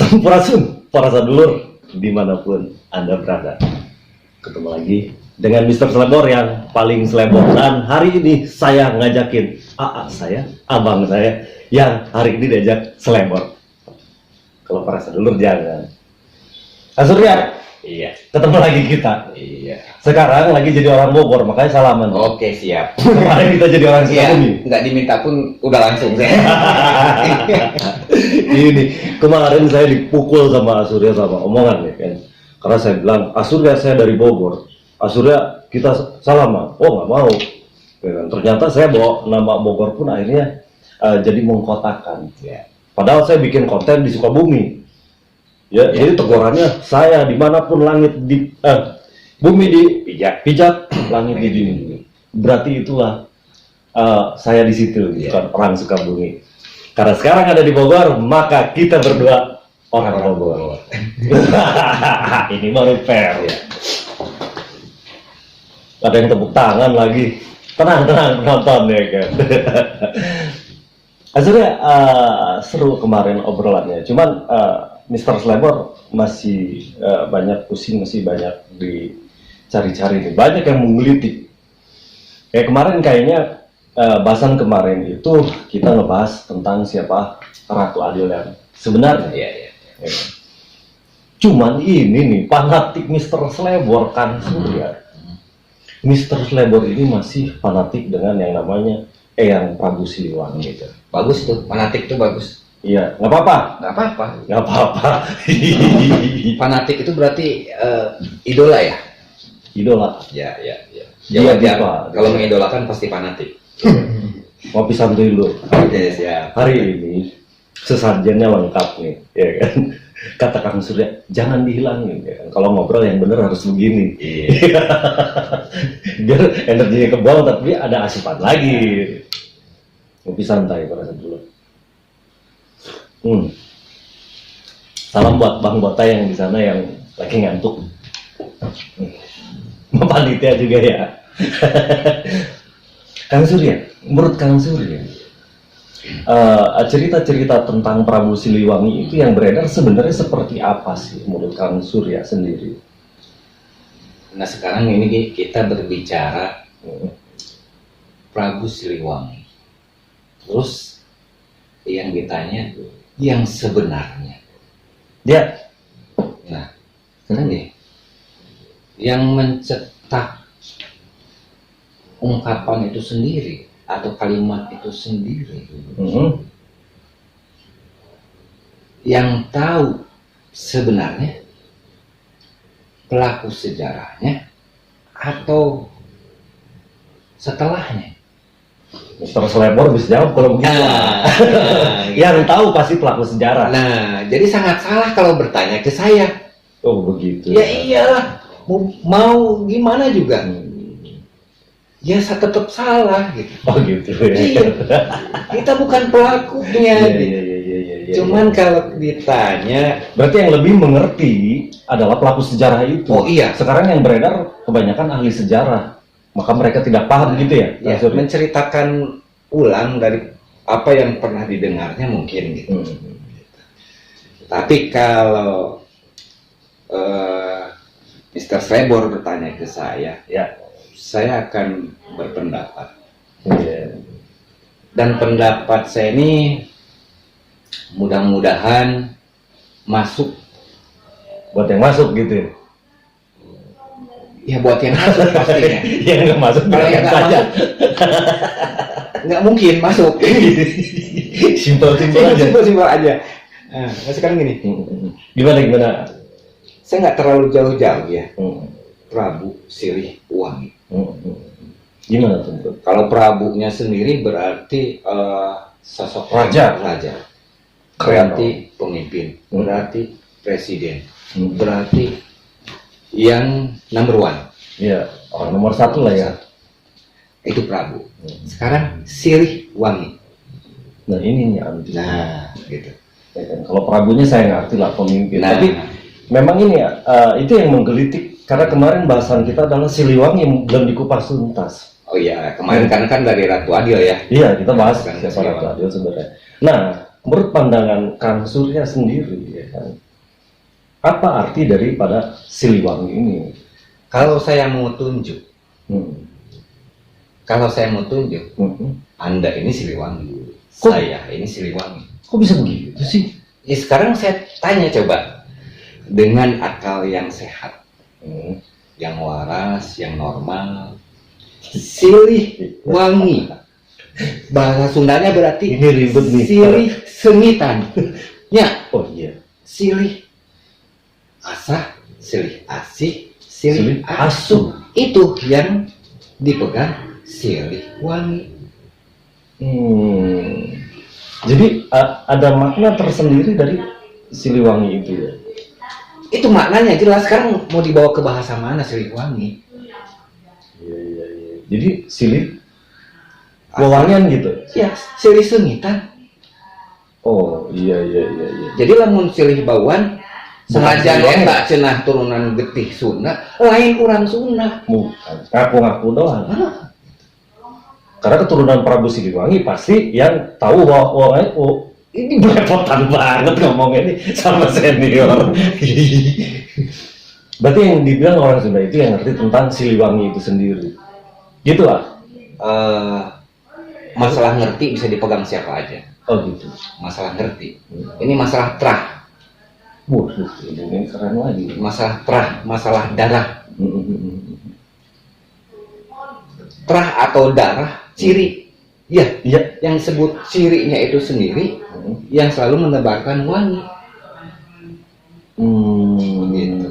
Sampurasun, para sadulur, dimanapun Anda berada. Ketemu lagi dengan Mr. Slebor yang paling slebor. Dan hari ini saya ngajakin abang saya, yang hari ini diajak slebor. Kalau para sadulur jangan. Surya, Iya, ketemu lagi kita. iya. Sekarang lagi jadi orang Bogor, makanya salaman. Oke, siap. Kemarin kita jadi orang Iya, Sukabumi. nggak diminta pun udah langsung saya. Ini kemarin saya dipukul sama Surya sama omongan nih kan, karena saya bilang Surya saya dari Bogor, Surya kita salaman, oh nggak mau ya kan. Ternyata saya bawa nama Bogor pun akhirnya jadi mengkotakan ya. Padahal saya bikin konten di Sukabumi ya, jadi tegurannya saya dimanapun langit di bumi di pijak langit di dinding, berarti itulah saya di situ bukan orang Sukabumi. Karena sekarang ada di Bogor, maka kita berdua orang Bogor. Ini baru fair ya. Ada yang tepuk tangan lagi. Tenang penonton ya kan. Hasilnya seru kemarin obrolannya. Cuman Mr. Slebor masih banyak pusing, masih banyak dicari-cari nih. Banyak yang menggelitik. Kayak kemarin kayaknya bahasan kemarin itu kita ngebahas tentang siapa Ratu Adil yang sebenarnya. Iya. Cuman ini nih fanatik Mr. Slebor kan Surya. Mr. Slebor ini masih fanatik dengan yang namanya Eyang Prabu Siliwangi gitu. Bagus tuh, fanatik tuh bagus. Iya, nggak apa-apa. Nggak apa-apa. Fanatik itu berarti idola ya? Idola. Ya. Dia Wajar. lupa. Kalau mengidolakan pasti fanatik. Ngopi santuy dulu. Yes, ya. Hari ini sesajennya lengkap nih, ya kan. Kata Kang Surya, jangan dihilangin ya kan. Kalau ngobrol yang bener harus begini. Iya. Biar energinya kebuang tapi ada asupan lagi. Ngopi santai pada saat dulu. Salam buat Bang Bota yang di sana yang lagi ngantuk. Panitia juga ya. Kang Surya, menurut Kang Surya, cerita-cerita tentang Prabu Siliwangi itu yang beredar sebenarnya seperti apa sih menurut Kang Surya sendiri? Nah sekarang ini kita berbicara Prabu Siliwangi. Terus yang ditanya yang sebenarnya. Dia, Nah, ini yang mencetak ungkapan itu sendiri atau kalimat itu sendiri, yang tahu sebenarnya pelaku sejarahnya atau setelahnya. Mr. Slebor bisa jawab kalau begitu. Yang tahu pasti pelaku sejarah. Nah, jadi sangat salah kalau bertanya ke saya. Oh begitu. Ya iyalah, mau gimana juga. Ya saya tetap salah gitu. Oh gitu. Iya. Kita bukan pelakunya. Iya. Cuman kalau ditanya, berarti yang lebih mengerti adalah pelaku sejarah itu. oh iya, Sekarang yang beredar kebanyakan ahli sejarah, maka mereka tidak paham gitu ya. ya menceritakan ulang dari apa yang pernah didengarnya mungkin gitu. Tapi kalau Mr. Slebor bertanya ke saya, ya saya akan berpendapat. Dan pendapat saya ini mudah-mudahan masuk. Buat yang masuk gitu. Ya buat yang masuk pastinya. Yang nggak masuk Kalau yang nggak saja. masuk, nggak mungkin masuk. Simpel aja. Simpel aja. Nah, sekarang gini. Gimana? Saya nggak terlalu jauh-jauh ya. Prabu Siliwangi. Gimana tuh? Kalau Prabunya sendiri berarti sosok Raja. Berarti pemimpin. Berarti presiden. Berarti yang number one. Iya, orang nomor satu lah ya. Itu Prabu. Sekarang Siliwangi. Nah ini nih anti. Nah, gitu. Ya kan? Kalau Prabunya saya ngerti lah pemimpin. Nah, tapi memang ini ya, itu yang menggelitik. Karena kemarin bahasan kita adalah Siliwangi yang belum dikupas tuntas. oh iya, kemarin kan dari Ratu Adil ya. Iya, kita bahas Bukan siapa Siliwangi. Ratu Adil sebenarnya. Nah, menurut pandangan Kang Surya sendiri, ya kan, apa arti daripada Siliwangi ini? Kalau saya mau tunjuk, Hmm. kalau saya mau tunjuk, Hmm. Anda ini Siliwangi, Kok? saya ini Siliwangi. Kok bisa begitu sih? Ya, sekarang saya tanya coba, dengan akal yang sehat, Hmm. yang waras, yang normal, Siliwangi. Bahasa Sundanya berarti Ini ribet nih. silih sengitan. Ya, Oh iya. silih asah, silih asih, Silih silih asuh. Itu yang dipegang Siliwangi. Jadi ada makna tersendiri dari Siliwangi itu ya. Itu maknanya jelas. Sekarang mau dibawa ke bahasa mana Siliwangi? Iya iya iya. Jadi silih wewangian gitu. Ya, silih sengitan. Oh iya iya iya iya. Jadi lamun silih bawan sengaja Siliwangi. eta cenah turunan getih Sunda, lain orang Sunda. Bukan. Ngaku-ngaku doang. Karena keturunan Prabu Siliwangi pasti yang tahu bahwa oh, ini belepotan banget ngomongnya ini sama senior. Berarti yang dibilang orang Sunda itu yang ngerti tentang Siliwangi itu sendiri. Gitu lah. Masalah ngerti bisa dipegang siapa aja. Oh gitu. Masalah ngerti. Ini masalah trah, Waduh, ini keren lagi. masalah trah, masalah darah. Trah atau darah, ciri. Ya, Iya. yang sebut cirinya itu sendiri yang selalu menebarkan wangi. Gitu.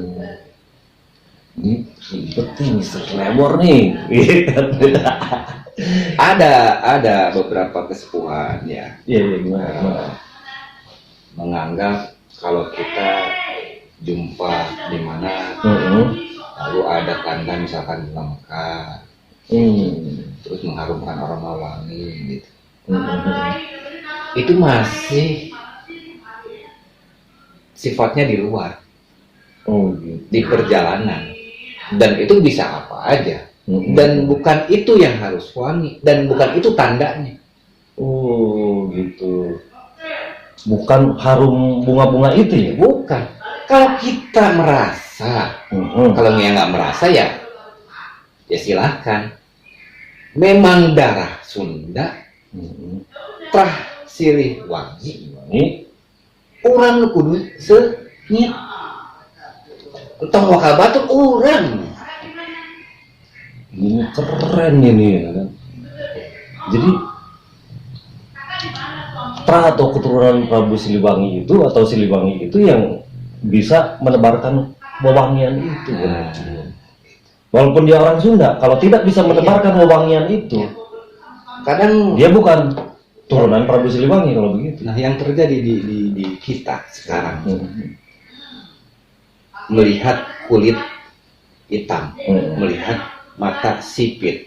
Ini ribet nih, Mr. Labor nih. Ada beberapa kesepuhan ya Iya iya gimana? menganggap kalau kita jumpa di mana lalu ada tanda misalkan bunga mekar, terus mengharumkan aroma wangi gitu. Itu masih sifatnya di luar, Oh gitu. di perjalanan, dan itu bisa apa aja, dan bukan itu yang harus wangi, dan bukan itu tandanya. Oh gitu. Bukan harum bunga-bunga itu ya? Bukan. Kalau kita merasa, kalau nggak merasa ya silahkan. Memang darah Sunda, trah silih wangi, Ini orang kudu senyit. Tong wakal batur orang. ini keren ini ya kan. Jadi Pra atau keturunan Prabu Siliwangi itu atau Siliwangi itu yang bisa menebarkan wewangian itu. Walaupun dia orang Sunda, kalau tidak bisa menebarkan wewangian itu, Kadang dia bukan turunan Prabu Siliwangi kalau begitu. nah yang terjadi di kita sekarang, melihat kulit hitam, melihat mata sipit,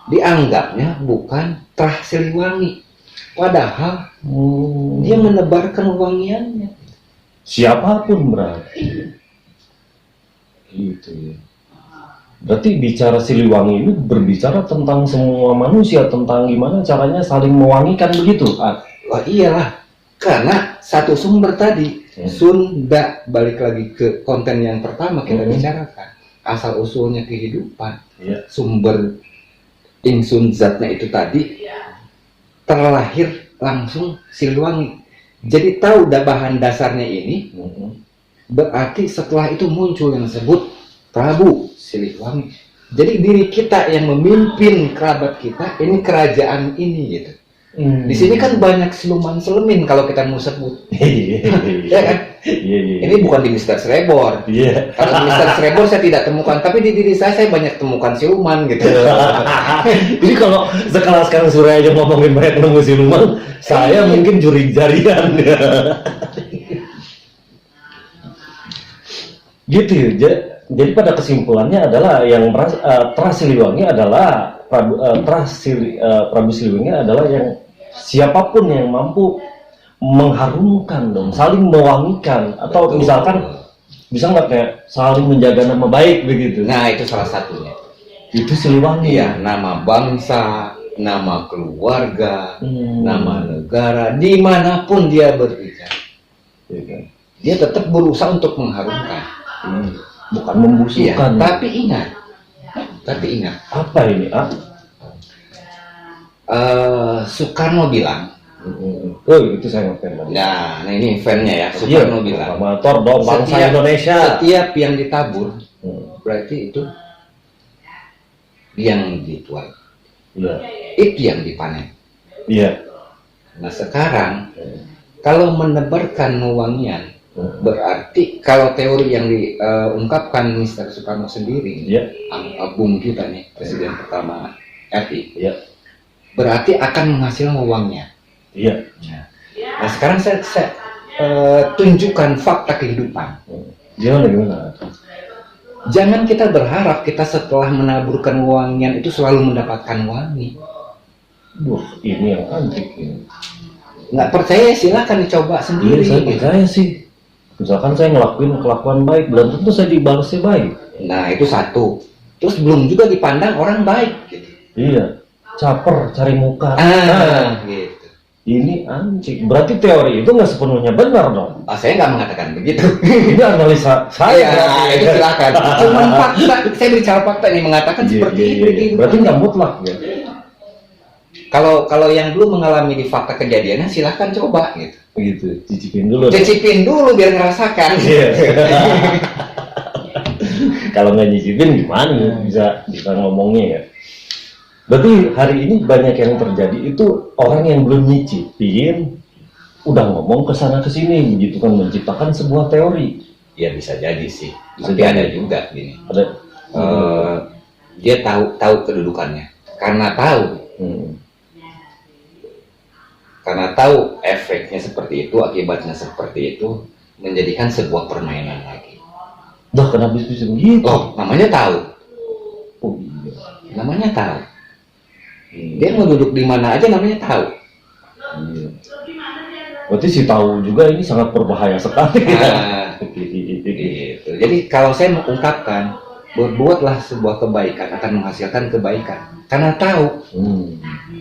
dianggapnya bukan trah Siliwangi, padahal dia menebarkan wangiannya. Siapapun berarti. Gitu ya. Berarti bicara Siliwangi ini berbicara tentang semua manusia, tentang gimana caranya saling mewangikan begitu. Wah iyalah, karena satu sumber tadi, Sunda, balik lagi ke konten yang pertama kita bicarakan, asal usulnya kehidupan, sumber insun zatnya itu tadi terlahir langsung Siliwangi. Jadi tahu bahan dasarnya ini, berarti setelah itu muncul yang disebut Prabu Siliwangi. Jadi diri kita yang memimpin kerabat kita, ini kerajaan ini gitu. Di sini kan banyak siluman selemin kalau kita mau sebut. Ya kan? Ini bukan di Mr. Srebor. Kalau di Mr. Srebor saya tidak temukan, tapi di diri saya banyak temukan siluman gitu. Jadi kalau sekelas Kang Surya aja ngomongin banyak nemu siluman, saya mungkin curi jarian. Gitu ya. Jadi pada kesimpulannya adalah yang Pra Siliwangi adalah Prabu Siliwangi adalah yang siapapun yang mampu mengharumkan dong, saling mewangikan, atau Betul. misalkan bisa nggak kayak saling menjaga nama baik begitu. Nah itu salah satunya. Itu Siliwangi Iya, nama bangsa, nama keluarga, nama negara, dimanapun dia berbicara, Iya kan? dia tetap berusaha untuk mengharumkan. Bukan Iya, membusukkan. tapi ingat, Apa ini? Soekarno bilang, Oh itu saya ngefans tadi. nah ini fan-nya ya, Soekarno bilang, amator dong bangsa Indonesia. setiap yang ditabur, berarti itu yang dituai, Iya. itu yang dipanen. Iya. Nah sekarang, kalau menebarkan wewangian, berarti kalau teori yang diungkapkan Mr. Soekarno sendiri, Iya. Bung kita nih, Presiden pertama RI, Iya. berarti akan menghasilkan wewangian. Iya. Nah sekarang saya tunjukkan fakta kehidupan. Gimana? Jangan kita berharap kita setelah menaburkan wewangian itu selalu mendapatkan wangi. Ini yang antik ini. Nggak percaya silakan dicoba sendiri. Iya, saya percaya sih. Misalkan saya ngelakuin kelakuan baik, belum tentu saya dibalasnya baik. Nah itu satu. Terus belum juga dipandang orang baik. Gitu. Iya. Caper, cari muka. Gitu. Ini anjing. Berarti teori itu nggak sepenuhnya benar dong. Saya nggak mengatakan begitu. Ini analisa saya. Itu silakan. Cuman fakta. Saya bicara fakta nih mengatakan seperti itu. Berarti nggak mutlak ya. Kalau yang belum mengalami di fakta kejadiannya silahkan coba gitu. Begitu. Cicipin dulu. Cicipin dulu biar ngerasakan. Iya. Kalau nggak nyicipin gimana bisa ngomongnya ya. Berarti hari ini banyak yang terjadi itu orang yang belum nyicipin udah ngomong kesana kesini begitu kan, menciptakan sebuah teori. Ya bisa jadi sih. Bisa Tapi jadi. ada juga gini. Ada. Dia tahu kedudukannya. Karena tahu efeknya seperti itu, akibatnya seperti itu, menjadikan sebuah permainan lagi. Dah kenapa bisa begitu? Oh, namanya tahu. Oh iya. Namanya tahu. Dia mau duduk di mana aja namanya tahu. Iya. Berarti si tahu juga ini sangat berbahaya sekali. Gitu. Jadi kalau saya mengungkapkan, berbuatlah sebuah kebaikan akan menghasilkan kebaikan. Karena tahu,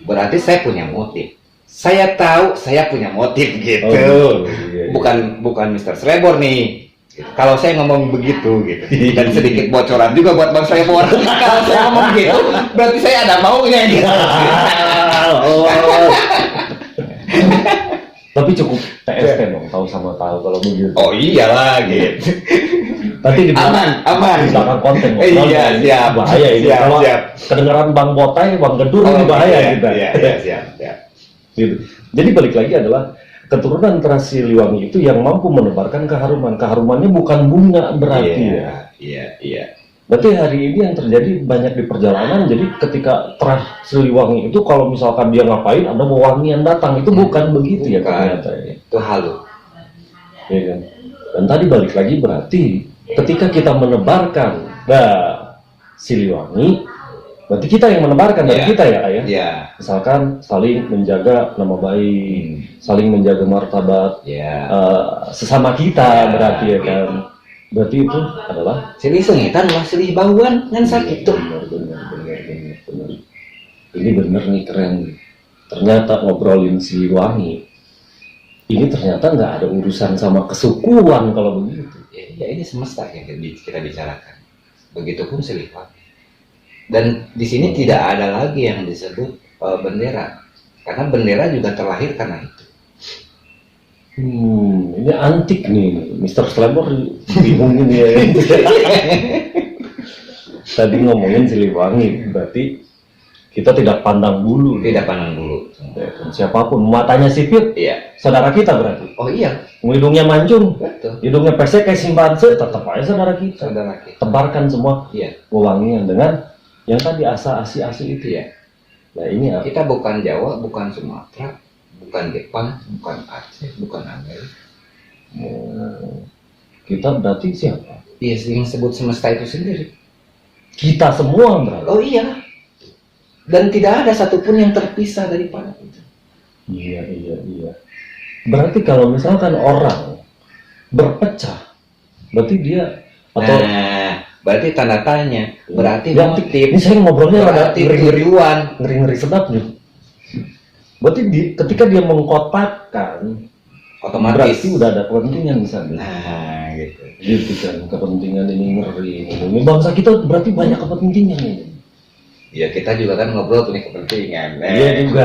berarti saya punya motif. Saya tahu saya punya motif gitu. Iya. Bukan Mr. Srebor nih. Kalau saya ngomong begitu gitu, dan sedikit bocoran juga buat Bang Srebor. Kalau saya ngomong gitu, berarti saya ada maunya gitu. Tapi cukup TST dong, tahu sama tahu kalau begitu. Oh iyalah gitu. Tapi di Aman. di belakang konten. Iya, siap. Bahaya ini. Siap, Kalau siap. kedengaran Bang Botai, Bang Gedur ini bahaya kita. Iya, siap. Gitu. Jadi balik lagi adalah keturunan terasi Siliwangi itu yang mampu menebarkan keharuman. Keharumannya bukan bunga berarti ya. Iya. Berarti hari ini yang terjadi banyak di perjalanan. Jadi ketika terasi Siliwangi itu kalau misalkan dia ngapain ada wewangian datang, itu bukan begitu ya ternyata. Itu halu. Ya kan? Dan tadi balik lagi berarti ketika kita menebarkan Siliwangi, berarti kita yang menebarkan dari kita ya ayah. Iya. Misalkan saling menjaga nama baik, saling menjaga martabat sesama kita berarti ya kan. Berarti itu adalah silih sengitan lah, silih bauan kan sakit tuh. benar. Ini bener nih, keren. Ternyata ngobrolin Siliwangi ini ternyata nggak ada urusan sama kesukuan kalau begitu. Ya ini semesta yang kita bicarakan. Begitupun Siliwangi. Dan di sini tidak ada lagi yang disebut bendera, karena bendera juga terlahir karena itu. Ini antik nih, Mr. Srebor bingung ini ya. Tadi ngomongin Siliwangi, berarti kita tidak pandang bulu. Tidak pandang bulu. Siapapun, matanya sipit, Iya. saudara kita berarti. Oh iya. Hidungnya mancung, Betul. hidungnya pesek kayak simpanse, tetap aja saudara kita. Saudara kita. Tebarkan semua Iya. wewangian dengan yang tadi asi-asi itu ya. Nah ini Kita bukan Jawa, bukan Sumatera, bukan Jepang, bukan Aceh, bukan Amerika. kita berarti siapa? Iya, yang sebut semesta itu sendiri. Kita semua berarti. Oh iya. Dan tidak ada satupun yang terpisah daripada itu. Iya. Berarti kalau misalkan orang berpecah, berarti dia atau berarti tanda tanya, berarti Ya, motif, ini saya ngobrolnya rada berarti ngeri-ngeri, tujuan. ngeri-ngeri sedap nih. Berarti ketika dia mengkotakkan, Otomatis. berarti udah ada kepentingan di sana. Nah, gitu. Gitu kan, kepentingan ini ngeri. Ini bangsa kita berarti banyak kepentingan ini. Ya kita juga kan ngobrol punya kepentingan. Iya juga.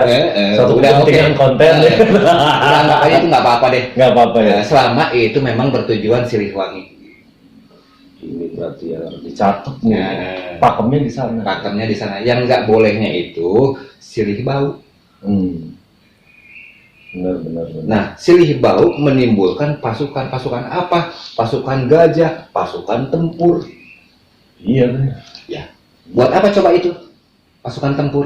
Satu udah kepentingan oke. konten. Udah anggap aja itu nggak apa-apa deh. Nggak apa-apa ya. Selama itu memang bertujuan Siliwangi. Ini berarti yang harus dicatat nih. Nah, Pakemnya di sana. pakemnya di sana. Yang nggak bolehnya itu silih bau. Benar. Nah, silih bau menimbulkan pasukan apa? Pasukan gajah, pasukan tempur. Iya benar. Ya. Buat apa coba itu? Pasukan tempur.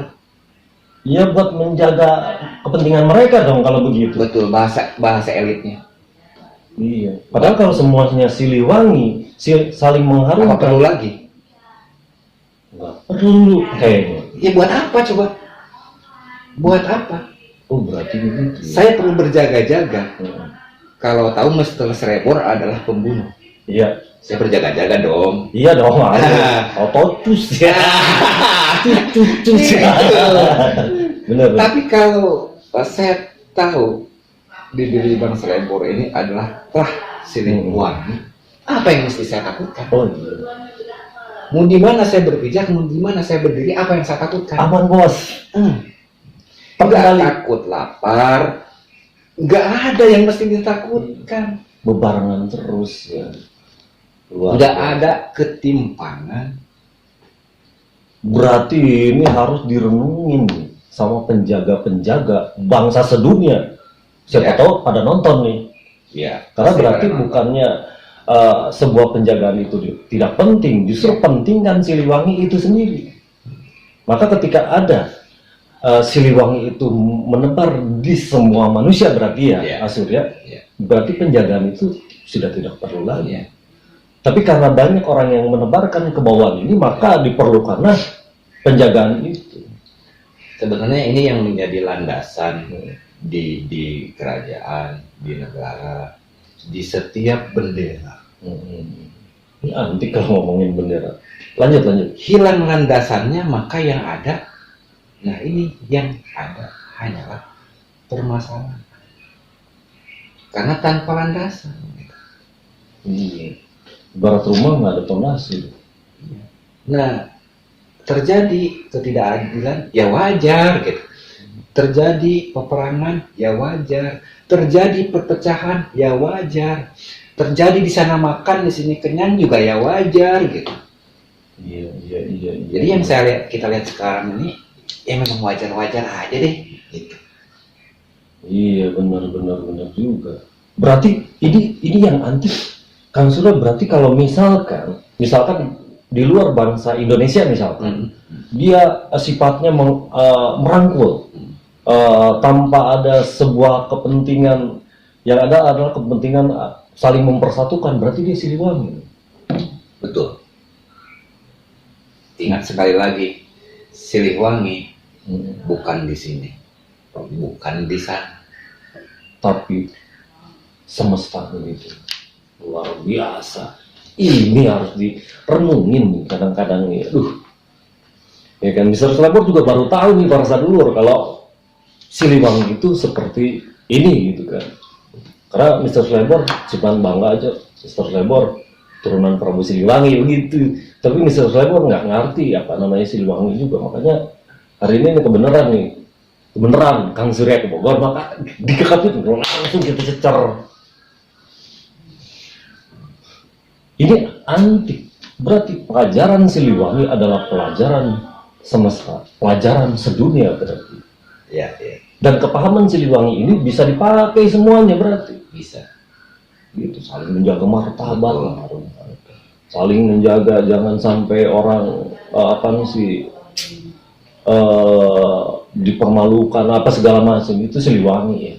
Iya buat menjaga kepentingan mereka dong kalau begitu. Betul, bahasa elitnya. Iya. Padahal kalau semuanya Siliwangi, saling Apa mengharumkan. perlu lagi? Nggak perlu kayaknya. Ya buat apa coba? Buat apa? Oh berarti begitu. Saya perlu berjaga-jaga. Hmm. Kalau tahu Mr. Srebor adalah pembunuh, Iya. saya berjaga-jaga dong. Iya dong. Ototus ya. Cucus. Benar. Tapi kalau saya tahu di diri Bang Srebor ini adalah Siliwangi, apa yang mesti saya takutkan? Oh iya. Mau di mana saya berpijak, mau di mana saya berdiri, apa yang saya takutkan? Aman bos. Nggak Kembali. takut lapar, nggak ada yang mesti ditakutkan. Bebarengan terus ya. Luar Nggak biasa. ada ketimpangan. Berarti ini harus direnungin nih sama penjaga-penjaga bangsa sedunia. Siapa Ya. tahu pada nonton nih. Ya, Karena pasti berarti pada nonton. bukannya sebuah penjagaan itu tidak penting, justru penting kan Siliwangi itu sendiri. Maka ketika ada Siliwangi itu menebar di semua manusia berarti ya, Ya. Asurya, Ya. berarti penjagaan itu sudah tidak perlu lagi. Ya. Tapi karena banyak orang yang menebarkan kebawaan ini, maka diperlukanlah penjagaan itu. Sebenarnya ini yang menjadi landasan di kerajaan, di negara, di setiap bendera. Ini antik kalau ngomongin bendera. Lanjut. Hilang landasannya, maka yang ada, nah ini yang ada hanyalah permasalahan. Karena tanpa landasan. Iya. Barat rumah nggak ada pondasi. Nah, terjadi ketidakadilan, ya wajar gitu. Terjadi peperangan, ya wajar. Terjadi perpecahan, ya wajar. Terjadi di sana makan, di sini kenyang juga ya wajar gitu. Iya. Jadi yang kita lihat sekarang ini, ya memang wajar-wajar aja deh. Gitu. Iya benar juga. Berarti ini yang antik. Kang Surya berarti kalau misalkan di luar bangsa Indonesia misalkan, dia sifatnya merangkul tanpa ada sebuah kepentingan, yang ada adalah kepentingan saling mempersatukan, berarti dia Siliwangi. Betul. Ingat sekali lagi, Siliwangi bukan di sini, bukan di sana, tapi semesta itu luar biasa. Ini harus direnungin kadang-kadang nih. Ya kan, Mr. Srebor juga baru tahu nih para sadulur kalau Siliwangi itu seperti ini gitu kan. Karena Mr. Srebor cuma bangga aja, Mr. Srebor turunan Prabu Siliwangi begitu. Tapi Mr. Srebor nggak ngerti apa namanya Siliwangi juga. Makanya hari ini kebenaran Kang Surya ke Bogor, maka dikekapin langsung kita cecer. Ini antik. Berarti pelajaran Siliwangi adalah pelajaran semesta, pelajaran sedunia berarti. ya. Dan kepahaman Siliwangi ini bisa dipakai semuanya berarti. Bisa. Gitu, saling menjaga martabat, saling menjaga jangan sampai orang dipermalukan apa segala macam, itu Siliwangi ya.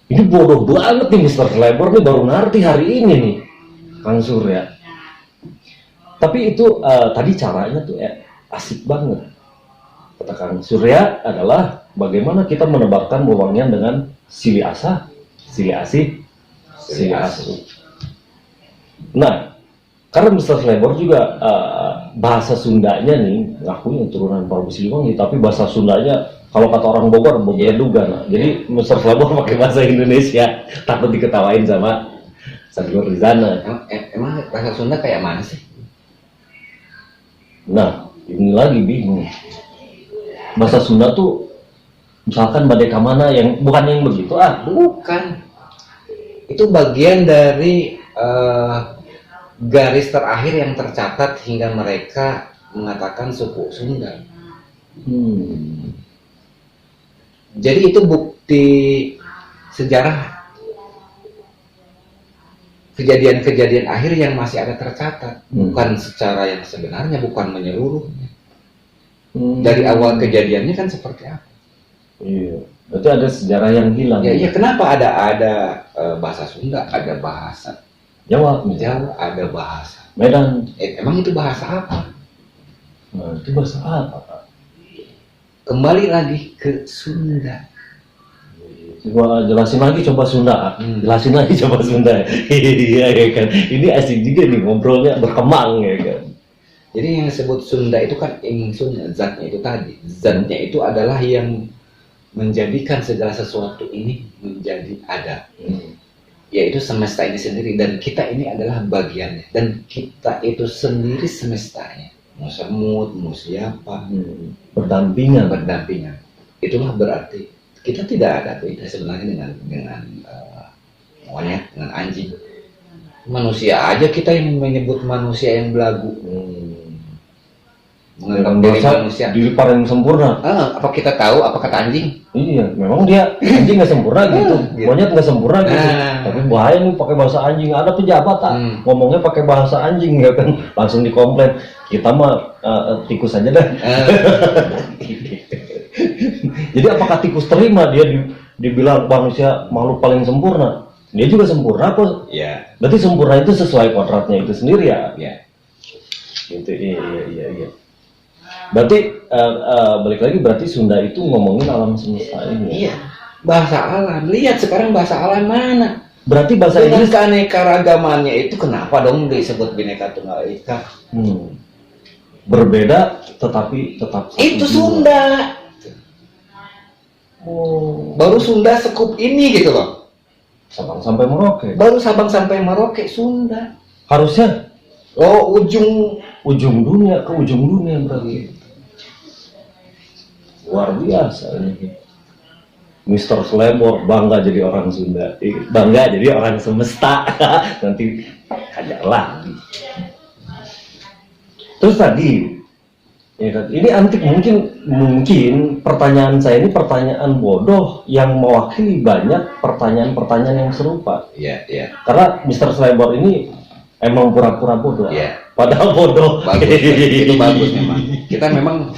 Ini bodoh banget nih Mr. Srebor nih baru ngerti hari ini nih Kang Surya. Tapi itu tadi caranya tuh ya asik banget. Kata Kang Surya adalah bagaimana kita menebarkan wewangian dengan Sili Asa, Sili Asih, Sili Asu. Nah, karena Mr. Slebor juga bahasa Sundanya nih, ngakunya turunan Prabu Siliwangi, tapi bahasa Sundanya kalau kata orang Bogor berbeda. Nah. Jadi Mr. Slebor pakai bahasa Indonesia, takut diketawain sama Sadulur di sana. Emang bahasa Sunda kayak mana sih? Nah, ini lagi bingung. Bahasa Sunda tuh misalkan badai kamana yang bukan yang begitu Bukan. Itu bagian dari garis terakhir yang tercatat hingga mereka mengatakan suku Sunda. Jadi itu bukti sejarah kejadian-kejadian akhir yang masih ada tercatat, bukan secara yang sebenarnya, bukan menyeluruhnya. Dari awal kejadiannya kan seperti apa? Iya, berarti ada sejarah yang hilang. Ya, iya, kenapa ada bahasa Sunda, ada bahasa Jawa, ada bahasa Medan. Emang itu bahasa apa? Nah, itu bahasa apa, Pak? Kembali lagi ke Sunda. Coba jelasin lagi, coba Sunda. Jelasin lagi, coba Sunda. Iya ya kan. Ini asik juga nih ngobrolnya, berkembang ya kan. Jadi yang disebut Sunda itu kan ingsun, zatnya itu tadi. Zatnya itu adalah yang menjadikan segala sesuatu ini menjadi ada. Yaitu semesta ini sendiri, dan kita ini adalah bagiannya, dan kita itu sendiri semestanya. Mau semut, mau siapa, berdampingan. Itulah berarti kita tidak ada beda sebenarnya dengan monyet, dengan anjing. Manusia aja kita yang menyebut manusia yang belagu, menganggap diri manusia diri paling sempurna. Apa kita tahu apa kata anjing? Iya, memang dia anjing nggak sempurna gitu, monyet nggak sempurna gitu. Tapi bahaya nih pakai bahasa anjing. Ada pejabat ngomongnya pakai bahasa anjing ya kan, langsung dikomplain. Kita mah tikus aja dah. Jadi apakah tikus terima dia dibilang manusia makhluk paling sempurna? Dia juga sempurna kok. Iya. Berarti sempurna itu sesuai kodratnya itu sendiri ya. Iya. Gitu, iya. Berarti balik lagi, berarti Sunda itu ngomongin alam semesta ini. Iya. Bahasa alam. Lihat sekarang bahasa alam mana? Berarti bahasa dengan Inggris keanekaragamannya itu kenapa dong disebut Bhinneka Tunggal Ika? Berbeda tetapi tetap satu itu jiwa. Sunda. Baru Sunda sekup ini gitu loh. Sabang sampai Merauke. Baru Sabang sampai Merauke Sunda. Harusnya ujung dunia ke ujung dunia berarti. Luar biasa ini. Mr. Slebor bangga jadi orang Sunda, bangga jadi orang semesta. Nanti ada lagi. Terus tadi, ya kan, ini antik, mungkin pertanyaan saya ini pertanyaan bodoh yang mewakili banyak pertanyaan-pertanyaan yang serupa. Iya. Karena Mr. Slebor ini emang pura-pura bodoh. Iya. Padahal bodoh. Bagus, itu bagus memang. Kita memang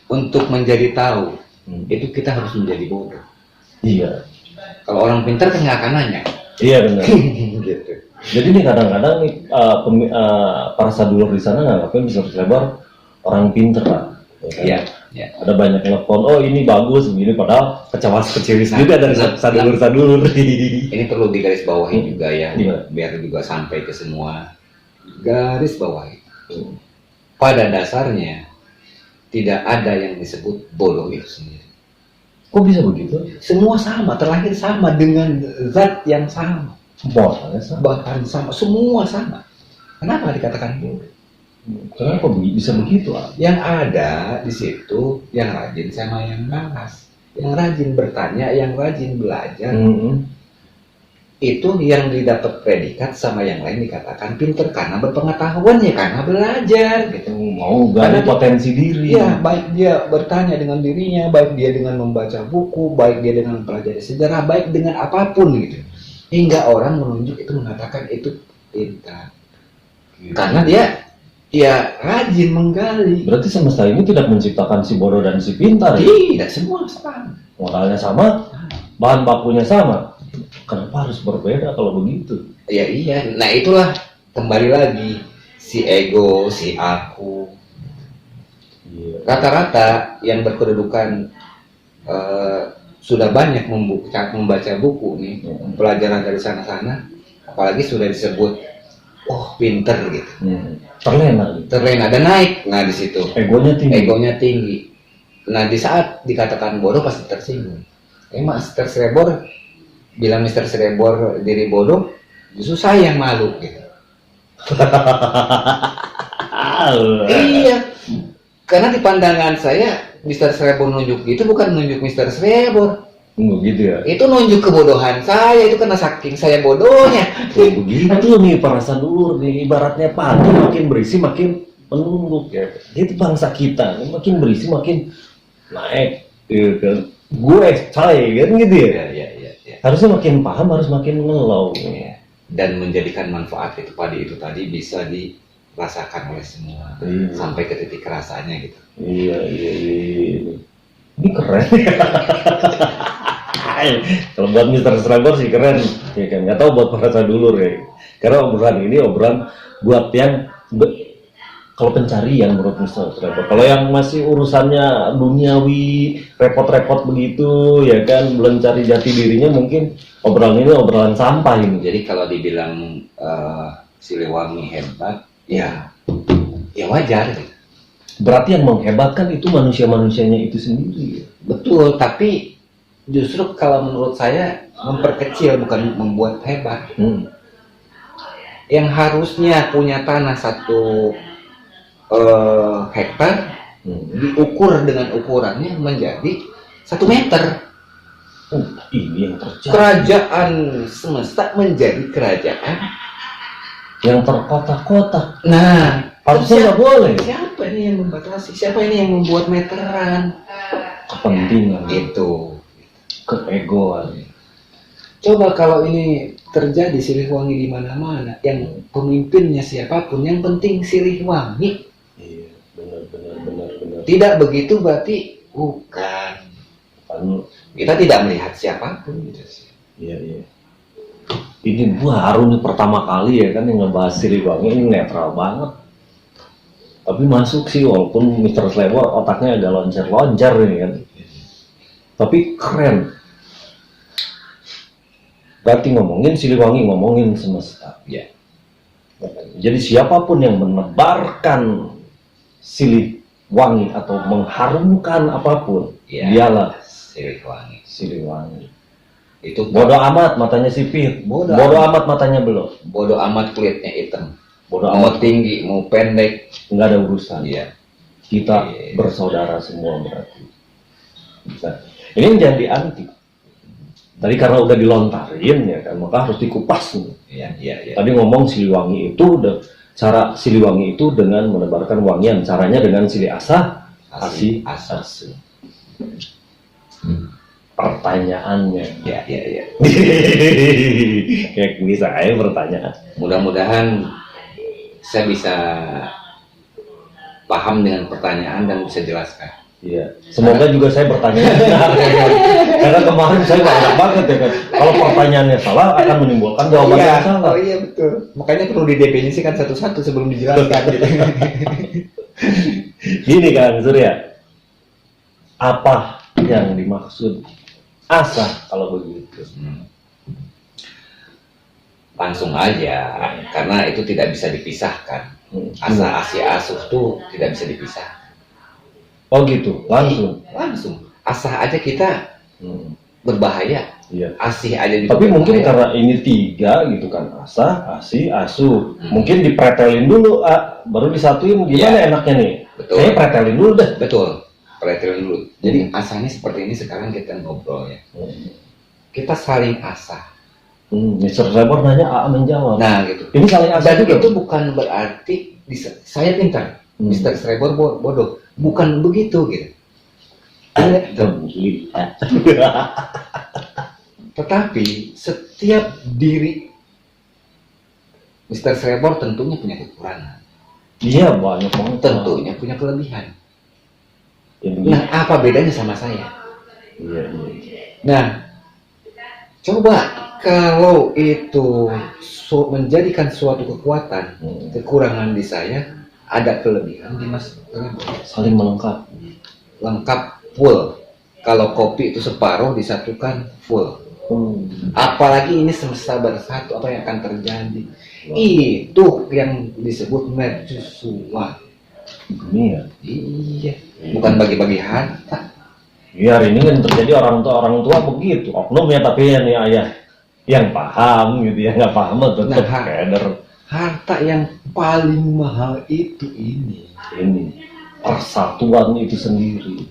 untuk menjadi tahu, itu kita harus menjadi bodoh. Iya. Kalau orang pintar kan nggak akan nanya. Iya benar. Gitu. Jadi nih kadang-kadang nih para sadulur di sana nganggapnya Mr. Slebor orang pinter lah. Iya. Ada banyak yang nelfon, oh ini bagus, begini, padahal kecewas-kecewas juga dari sadulur-sadulur. Ini perlu digarisbawahi juga ya, Iya. biar juga sampai ke semua. Garis bawahi. Pada dasarnya tidak ada yang disebut bodoh itu sendiri. Kok bisa begitu? Semua sama, terlahir sama dengan zat yang sama. Bahkan sama, semua sama. Kenapa dikatakan bodoh? Kenapa bisa begitu? Yang ada di situ yang rajin sama yang malas, yang rajin bertanya, yang rajin belajar. Itu yang didapat predikat sama yang lain dikatakan pinter karena berpengetahuan, ya karena belajar gitu. Mau gali potensi diri. Ya, baik dia bertanya dengan dirinya, baik dia dengan membaca buku, baik dia dengan mempelajari sejarah, baik dengan apapun gitu. Hingga orang menunjuk itu mengatakan itu pintar. Gitu. Karena dia rajin menggali. Berarti semesta ini tidak menciptakan si bodoh dan si pintar. Tidak, semua sama. Modalnya sama, bahan bakunya sama. Kenapa harus berbeda kalau begitu? Ya iya, nah itulah kembali lagi si ego, si aku. Rata-rata yang berkedudukan sudah banyak membaca buku nih, pelajaran dari sana-sana, apalagi sudah disebut oh pinter gitu, Terlena gitu. terlena dan naik. Nah di situ egonya tinggi. Nah di saat dikatakan bodoh pasti tersinggung. Master Srebor bilang Mister Srebor diri bodoh, justru saya yang malu gitu. Iya, karena di pandangan saya Mister Srebor nunjuk itu bukan nunjuk Mister Srebor. Gitu ya. Itu nunjuk kebodohan saya, itu karena saking saya bodohnya. Begitu nih perasaan dulur nih, ibaratnya padi makin berisi makin menumbuk ya. Itu bangsa kita, makin berisi makin naik gitu kan. Gue coy kan gitu ya. Ya. Harusnya makin paham, harus makin ngelow Ya. Dan menjadikan manfaat itu padi itu tadi bisa dirasakan oleh semua. Sampai ke titik rasanya gitu. Iya. Ini keren. Kalau buat Mister Srebor sih keren, ya kan. Nggak tahu buat para dulur ya. Karena obrolan ini obrolan buat yang kalau pencarian menurut Mister Srebor. Kalau yang masih urusannya duniawi, repot-repot begitu, ya kan, belum cari jati dirinya, mungkin obrolan ini obrolan sampah ini. Jadi kalau dibilang Siliwangi hebat, ya wajar. Gitu. Berarti yang menghebatkan itu manusia-manusianya itu sendiri. Betul, tapi justru kalau menurut saya memperkecil bukan membuat hebat. Yang harusnya punya tanah 1 hektar diukur dengan ukurannya menjadi 1 meter. Ini yang terjadi. Kerajaan semesta menjadi kerajaan yang terkotak-kotak. Nah, harusnya nggak boleh. Siapa ini yang membatasi? Siapa ini yang membuat meteran? Kepentingan itu, keegoan. Coba kalau ini terjadi Siliwangi di mana-mana, yang pemimpinnya siapapun, yang penting Siliwangi. Iya, benar. Tidak begitu berarti bukan. Kita tidak melihat siapapun gitu sih. Iya. Ini baru nih pertama kali ya kan yang ngebahas Siliwangi, ini netral banget. Tapi masuk sih walaupun Mister Srebor otaknya agak loncer-loncer ini kan. Tapi keren. Berarti ngomongin Siliwangi, ngomongin semesta. Ya. Jadi siapapun yang menebarkan Siliwangi atau mengharumkan apapun, dialah Siliwangi. Itu bodoh amat matanya sipit, bodoh amat matanya belok, bodoh amat kulitnya hitam, bodoh mau amat tinggi mau pendek nggak ada urusan. Iya. Kita bersaudara semua berarti. Nah, ini jangan dianti. Tadi karena udah dilontarin ya kan, maka harus dikupas nih. Iya. Tadi ngomong Siliwangi itu cara Siliwangi itu dengan menebarkan wangian, caranya dengan silih asah, asu. Pertanyaannya, ya. Kayak bisa aja pertanyaan. Mudah-mudahan saya bisa paham dengan pertanyaan dan bisa jelaskan. Iya. Semoga juga saya bertanya benar. Karena kemarin saya banyak banget ya kan. Kalau pertanyaannya salah akan menimbulkan jawaban yang salah. Oh iya betul. Makanya perlu didefinisikan satu-satu sebelum dijelaskan. Gitu. Gini kan Surya, apa yang dimaksud asah kalau begitu? Langsung aja, karena itu tidak bisa dipisahkan. Asah, asi, asuh itu tidak bisa dipisahkan. Oh gitu, langsung. Asah aja kita berbahaya. Iya. Asih aja juga. Tapi mungkin karena ini 3 gitu kan, asah, asih, asuh. Mungkin dipretelin dulu, baru disatuin. Gimana enaknya nih? Betul. Kayaknya pretelin dulu dah. Betul. Pretelin dulu. Jadi asahnya seperti ini sekarang kita ngobrol ya. Kita saling asah. Mister Srebor nanya, A menjawab. Nah gitu. Ini saling asah juga. Itu bukan berarti saya pintar, Mister Srebor bodoh. Bukan begitu gitu. Tetapi setiap diri Mister Srebor tentunya punya kekurangan. Iya banyak banget. Tentunya punya kelebihan. Ya, nah apa bedanya sama saya? Iya. Nah coba kalau itu menjadikan suatu kekuatan, kekurangan di saya, ada kelebihan di Mas Srebor. Saling melengkapi. Lengkap full. Kalau kopi itu separuh disatukan full. Apalagi ini semesta bersatu, apa yang akan terjadi? Itu yang disebut mercusuar. Iya. Iya, bukan bagi-bagi harta. Iya, hari ini kan terjadi orang tua begitu. Oknum ya, tapi ya nih ayah yang paham gitu ya, nggak paham tetap keder. Harta yang paling mahal itu ini persatuan itu sendiri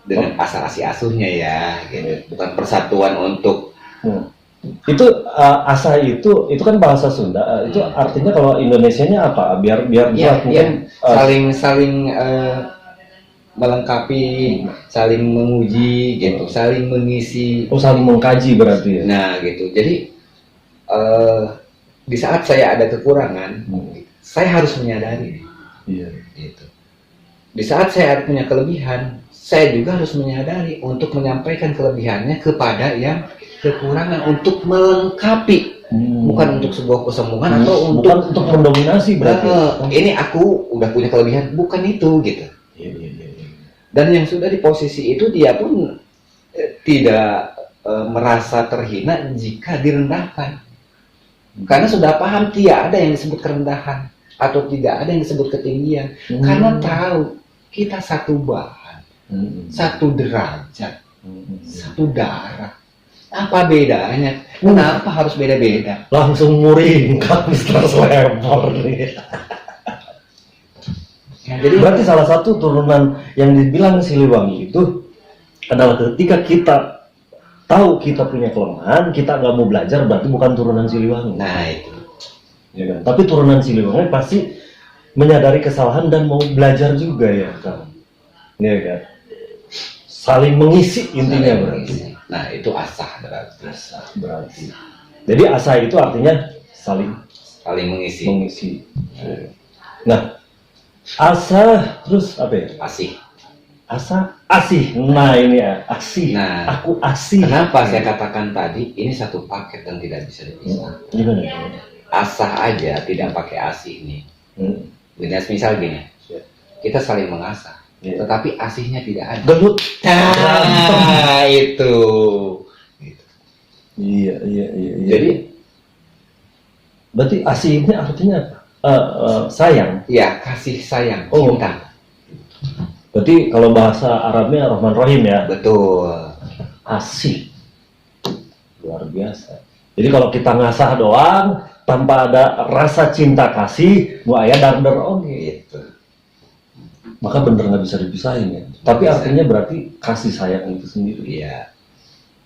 dengan asal asuhnya ya, gitu. Bukan persatuan untuk itu asa itu kan bahasa Sunda, itu artinya kalau Indonesianya apa? Biar mungkin saling melengkapi, saling menguji gitu, saling mengisi. Saling mengkaji berarti ya. Nah gitu. Jadi di saat saya ada kekurangan, saya harus menyadari. Iya. Gitu. Di saat saya punya kelebihan, saya juga harus menyadari untuk menyampaikan kelebihannya kepada yang kekurangan untuk melengkapi, bukan untuk sebuah kesombongan atau untuk mendominasi berarti. Ini aku udah punya kelebihan, bukan itu gitu. Iya. Dan yang sudah di posisi itu dia pun tidak merasa terhina jika direndahkan, karena sudah paham tidak ada yang disebut kerendahan atau tidak ada yang disebut ketinggian, karena tahu kita satu bahan, satu derajat, satu darah. Apa bedanya? Kenapa harus beda-beda? Langsung muringkak Mister Slemor nih. Ya, jadi berarti salah satu turunan yang dibilang Siliwangi itu adalah ketika kita tahu kita punya kelemahan, kita nggak mau belajar, berarti bukan turunan Siliwangi. Nah itu. Ya kan? Tapi turunan Siliwangi pasti menyadari kesalahan dan mau belajar juga ya kan. Ya kan? Saling mengisi intinya berarti. Nah itu asah berarti. Jadi asah itu artinya saling mengisi. Nah, asah terus apa ya? Asih. Nah ini ya, asih. Nah, aku asih. Kenapa saya katakan tadi ini satu paket dan tidak bisa dipisah? Gimana? Asah aja tidak pakai asih nih. Misal gini, kita saling mengasah, tetapi asihnya tidak ada. Gelut. Nah, itu. Iya. Jadi, berarti asih ini artinya apa? Sayang. Ya, kasih sayang, cinta. Berarti kalau bahasa Arabnya Rahman Rahim ya. Betul. Asih. Luar biasa. Jadi kalau kita ngasah doang tanpa ada rasa cinta kasih, mau ayah darder Gitu. Maka bener nggak bisa dipisahin ya. Tapi artinya berarti kasih sayang itu sendiri. Iya.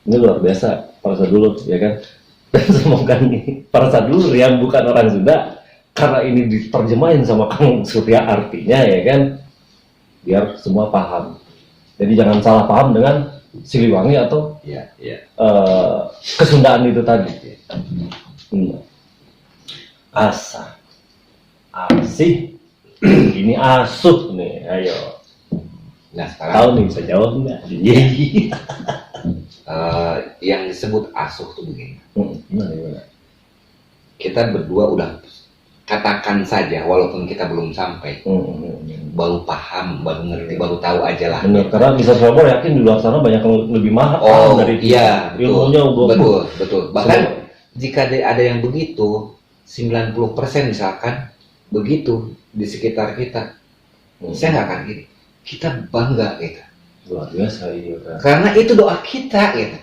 Ini luar biasa para sadulur ya kan. Dan semoga nih para sadulur yang bukan orang Sunda, karena ini diterjemahin sama Kang Surya artinya ya kan, biar semua paham. Jadi jangan salah paham dengan Siliwangi atau kesundaan itu tadi. Asah, asih, ini asuh nih, ayo. Nah sekarang tahu nih bisa jawab nggak? Yang disebut asuh tuh begini. Gimana? Kita berdua udah katakan saja, walaupun kita belum sampai, baru paham, baru ngerti, baru tahu aja lah. Benar, karena bisa Slemor yakin di luar sana banyak yang lebih mahal dari iya, ilmunya. Betul. Bahkan jika ada yang begitu, 90% misalkan begitu di sekitar kita, saya nggak akan gini. Kita bangga gitu. Luar biasa iya kan. Karena itu doa kita gitu.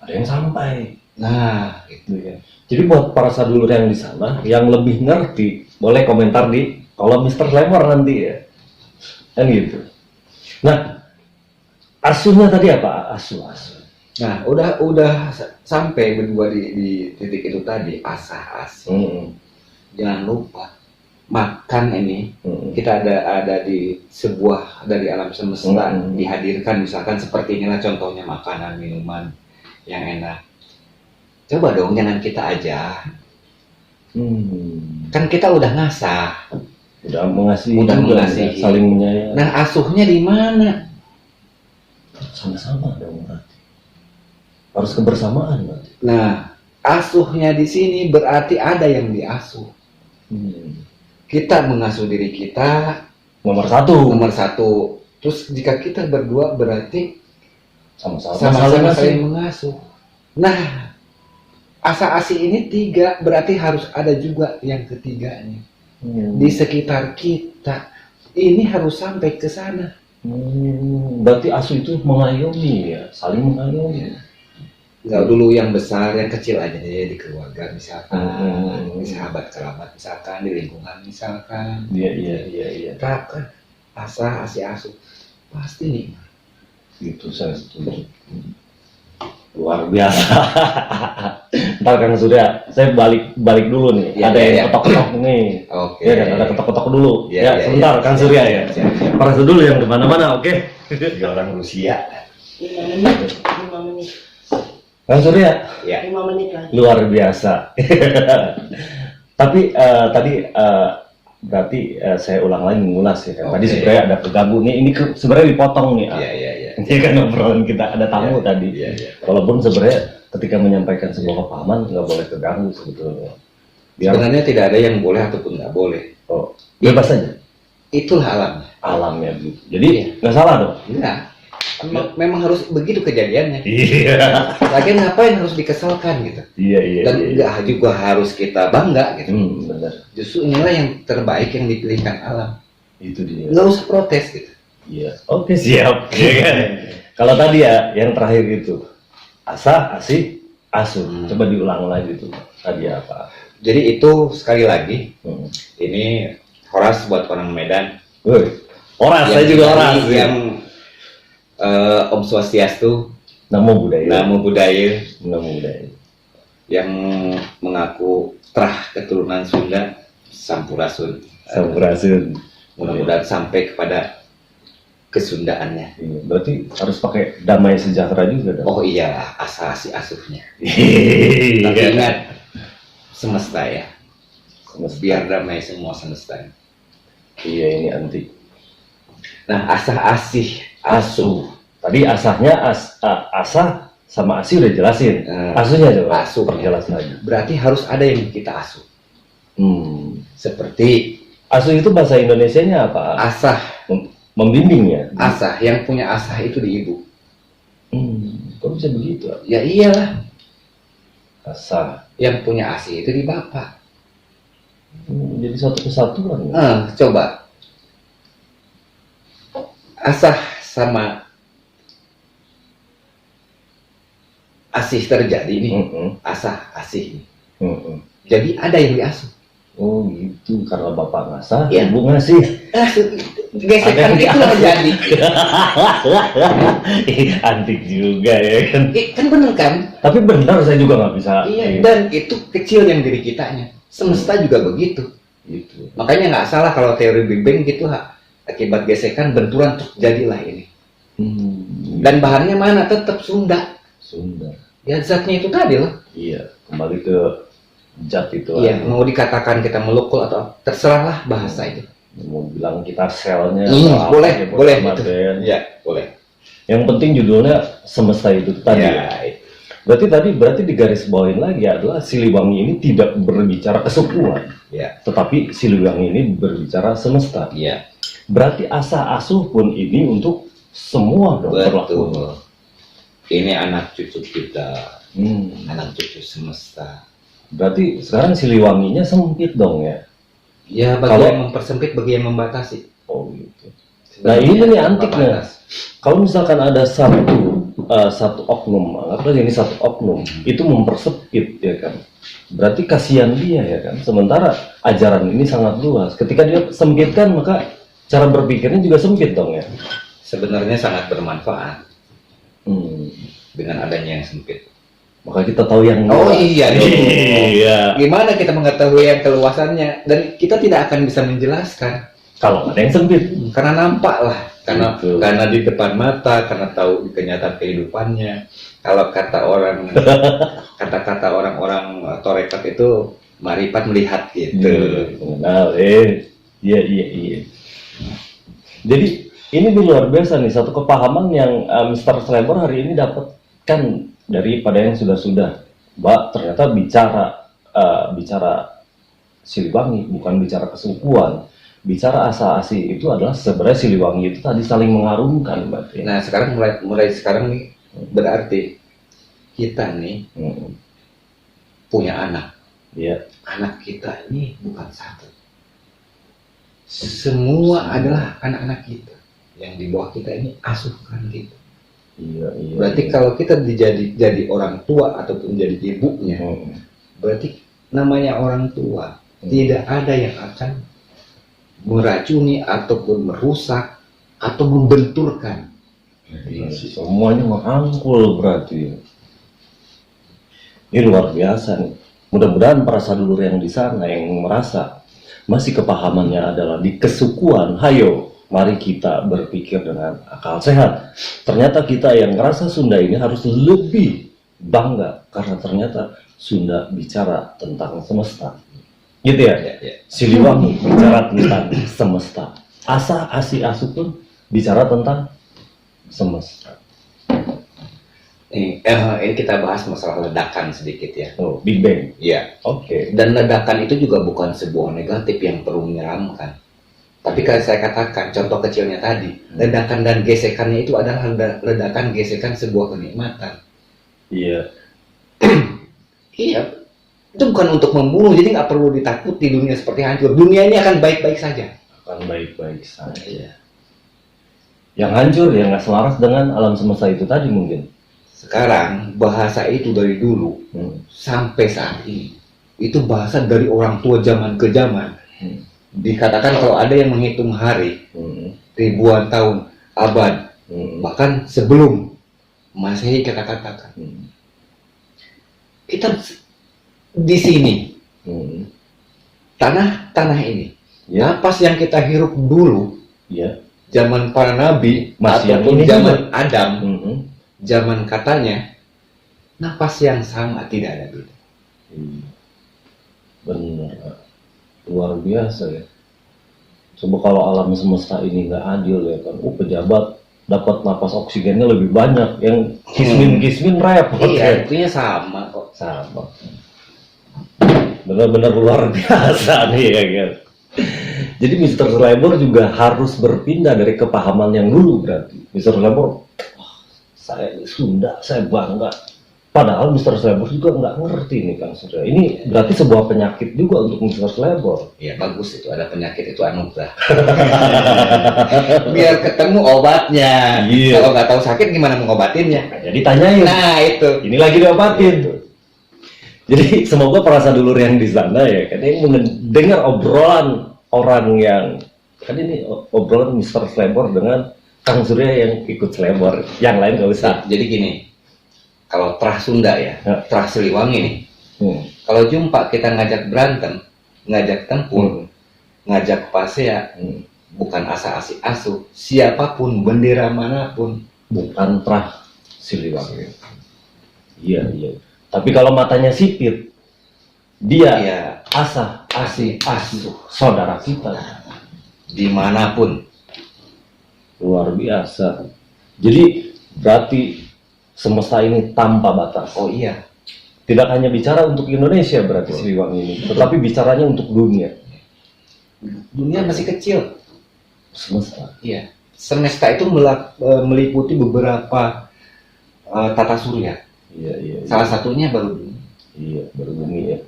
Ada yang sampai. Nah, gitu ya. Jadi buat para sadulur yang di sana yang lebih ngerti, boleh komentar di kolom Mister Slemor nanti ya. Kan gitu. Nah, asuhnya tadi apa? Asuh. Nah, udah sampai berdua di titik itu tadi, asah-asih. Jangan lupa makan ini. Kita ada di sebuah dari alam semesta dihadirkan, misalkan seperti inilah contohnya makanan, minuman yang enak. Coba dong, jangan kita aja. Kan kita udah ngasah, udah mengasihi, saling menyayangi. Nah, asuhnya di mana? Sama-sama dong berarti. Harus kebersamaan berarti. Nah, asuhnya di sini berarti ada yang diasuh. Kita mengasuh diri kita nomor satu. Terus jika kita berdua berarti sama-sama saling mengasuh. Nah, asa asi ini 3, berarti harus ada juga yang ketiganya di sekitar kita. Ini harus sampai ke sana. Berarti asuh itu mengayomi ya, saling mengayomi. Nggak dulu yang besar, yang kecil aja deh, di keluarga misalkan, di sahabat kerabat misalkan, di lingkungan misalkan. Iya. Kan asa asi asuh pasti nikmat. Itu saya setuju. Luar biasa. Ntar Kang Surya, saya balik dulu nih. Ya, ada ya, yang ya. ketok-ketok nih. Oke. Ya kan, ada ketok-ketok dulu. Ya, Sebentar ya. Kang Surya ya. Siap. Perasa dulu yang kemana-mana, oke? Tiga orang Rusia. 5 menit, 5 menit, Kang Surya, Ya. 5 menit lagi. luar biasa. Tapi tadi berarti saya ulang lagi mengulas ya kan. Tadi Oke. sebenarnya ada keganggu nih. Ini sebenarnya dipotong nih. Iya. Ini kan obrolan kita ada tamu Ya, tadi. iya. Walaupun sebenarnya ketika menyampaikan sebuah kepahaman nggak boleh terganggu sebetulnya. Biar Sebenarnya tidak ada yang boleh ataupun nggak boleh. bebas saja Itulah alamnya. alamnya gitu. Jadi nggak salah dong. Iya. Memang harus begitu kejadiannya. Iya. Lagian ngapain harus dikesalkan gitu. Iya. Dan nggak juga harus kita bangga gitu. Benar. Justru inilah yang terbaik yang dipilihkan alam. Itu dia. Nggak usah protes gitu. Iya. Oke siap. Iya kan? Kalau tadi ya yang terakhir itu asa, asih, asuh. Coba diulang lagi tuh. Tadi apa? Jadi itu sekali lagi Hmm. ini Horas buat orang Medan. Woi. Oras, saya juga oras. Yang Om Swastiastu, Namo Buddhaya. Namo Buddhaya, Namo Buddhaya. yang mengaku terah keturunan Sunda, Sampurasun. Sampurasun. Mudah-mudahan sampai kepada kesundaannya. Iya, berarti harus pakai damai sejahtera juga dong. Oh iyalah, asasi asuhnya. Iya. Tapi ingat, semesta ya. Semesta. Biar damai semua semesta. Iya ini anti. Nah, asah asih asuh. Tadi asahnya asah sama asih udah jelasin. Eh, Asuhnya coba. asuh. Perjelas lagi. Berarti harus ada yang kita asuh. Seperti Asuh itu bahasa Indonesianya apa? asah. Membimbing ya. Asah, yang punya asah itu di ibu. Kok bisa begitu? Ya iyalah, Asah. yang punya asih itu di bapak. Jadi satu kesatuan. Coba. Asah sama asih terjadi nih. Asah, asih. Jadi ada yang diasuh. Oh gitu, karena bapak ngasah, Iya. ibu ngasih. Gesekan itu yang jadi. Antik juga ya kan. Kan bener kan? Tapi benar saya juga nggak bisa. Iya, dan itu kecil yang diri kitanya. Semesta juga begitu. Gitu. Makanya nggak salah kalau teori Big Bang gitu, akibat gesekan benturan terjadilah ini. Dan bahannya mana? Tetap Sunda. Sunda. Ya zatnya itu tadi loh. Iya, kembali ke zat itu. Iya, mau dikatakan kita melukul atau terserahlah bahasa itu. Mau bilang kita selnya atau apa, Boleh, ya, boleh. sama Itu. Ben. Ya, boleh. Yang penting judulnya semesta itu tadi. Ya, Berarti digarisbawahin lagi adalah Siliwangi ini tidak berbicara kesukuan, ya, tetapi Siliwangi ini berbicara semesta. ya. Berarti asa asuh pun ini untuk semua dong berlaku. Betul. Ini anak cucu kita, anak cucu semesta. Berarti sekarang Siliwanginya sempit dong ya. Ya, bagi Kalau- yang mempersempit, bagi yang membatasi. Oh gitu. Nah ini nih antiknya. Kalau misalkan ada satu oknum, anggaplah ini satu oknum, itu mempersempit ya kan. Berarti kasihan dia ya kan. Sementara ajaran ini sangat luas. Ketika dia sempitkan maka cara berpikirnya juga sempit dong ya. Sebenarnya sangat bermanfaat dengan adanya yang sempit. Maka kita tahu yang Oh luas. iya dong. Iya. Gimana kita mengetahui yang keluasannya? Dan kita tidak akan bisa menjelaskan Kalau ada yang sempit. karena nampak lah, Gitu. karena di depan mata, karena tahu kenyataan kehidupannya. Kalau kata orang, kata-kata orang-orang torekat itu marifat melihat gitu. Mengenal, iya. Jadi ini luar biasa nih, satu kepahaman yang Mr. Slebor hari ini dapatkan daripada yang sudah-sudah. Mbak ternyata bicara Siliwangi, bukan bicara kesukuan. Bicara asa-asi itu adalah sebenarnya Siliwangi itu tadi saling mengharumkan, Mbak. Nah sekarang mulai sekarang nih berarti kita nih Hmm. punya anak. Iya. Anak kita ini bukan satu. Semua adalah anak-anak kita. Yang di bawah kita ini asuhkan kita. Iya. Berarti kalau kita jadi orang tua ataupun jadi ibunya, berarti namanya orang tua, tidak ada yang akan meracuni ataupun merusak atau membenturkan. Semuanya merangkul berarti. Ini luar biasa nih. Mudah-mudahan para sadulur yang di sana yang merasa masih kepahamannya adalah di kesukuan, hayo mari kita berpikir dengan akal sehat. Ternyata kita yang ngerasa Sunda ini harus lebih bangga karena ternyata Sunda bicara tentang semesta. Gitu ya? Siliwangi bicara tentang semesta. Asa, asi, asu pun bicara tentang semesta. Ini kita bahas masalah ledakan sedikit ya. Oh, Big Bang. Iya. Oke. Dan ledakan itu juga bukan sebuah negatif yang perlu menyeramkan. Tapi kalau saya katakan contoh kecilnya tadi, ledakan dan gesekannya itu adalah ledakan gesekan sebuah kenikmatan. Iya. Iya. Itu bukan untuk membunuh, jadi nggak perlu ditakuti dunia seperti hancur. Dunia ini akan baik-baik saja. Akan baik-baik saja. Iya. Yang hancur ya nggak selaras dengan alam semesta itu tadi mungkin. Sekarang bahasa itu dari dulu sampai saat ini itu bahasa dari orang tua zaman ke zaman. Dikatakan kalau ada yang menghitung hari ribuan tahun, abad, bahkan sebelum Masehi kita katakan. Kita di sini tanah ini, napas yang kita hirup dulu, ya, zaman para nabi masih yang ataupun ini zaman juga. Adam, zaman katanya, napas yang sama tidak ada beda. Benar, luar biasa ya. Coba kalau alam semesta ini nggak adil ya kan, pejabat dapat napas oksigennya lebih banyak, yang kismin repot Iya, ya. intinya sama kok. Sama. Benar-benar luar biasa nih ya kan. Jadi Mr. Slebor juga harus berpindah dari kepahaman yang dulu berarti. Mr. Slebor, saya Sunda, saya bangga. Padahal Mr. Slebor juga nggak ngerti nih Kang Surya. Ini berarti sebuah penyakit juga untuk Mr. Slebor. Iya bagus itu, ada penyakit itu anugerah. Biar ketemu obatnya. Iya. Kalau nggak tahu sakit gimana mengobatinnya? Jadi tanyain. Nah itu. Ini lagi diobatin. Jadi semoga para sadulur yang di sana ya kan yang mendengar obrolan orang yang kan ini obrolan Mr. Slebor dengan Kang Surya yang ikut Slebor, yang lain nggak usah. Jadi gini, kalau terah Sunda ya, terah Siliwangi nih. Kalau jumpa kita ngajak berantem, ngajak tempur, ngajak pasea, bukan asa-asi asu, siapapun, bendera manapun, bukan terah Siliwangi. Iya. Tapi kalau matanya sipit, dia ya asa, asi, asu, saudara kita. dimanapun. Luar biasa. Jadi berarti semesta ini tanpa batas. Oh iya, Tidak hanya bicara untuk Indonesia berarti Siliwangi ini, tetapi bicaranya untuk dunia. dunia masih kecil. Semesta. Iya, semesta itu meliputi beberapa tata surya. Iya. Salah satunya baru bumi. Iya, baru bumi ya.